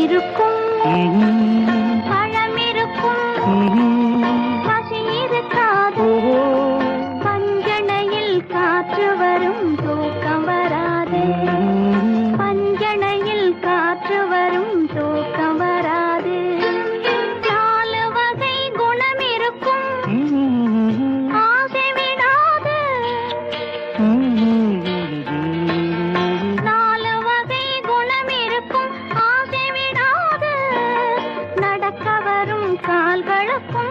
இருக்கும், பழம் இருக்கும், பசி இருக்காது. பஞ்சணையில் காற்று வரும், தூக்கம் வராது. பஞ்சணையில் காற்று வரும், தூக்கம் வராது. 4 வகை குணம் இருக்கும், ஆசை விடாது. 4 வகை குணம் இருக்கும், ஆசை விடாது. நடக்க வரும் கால்களுக்கும்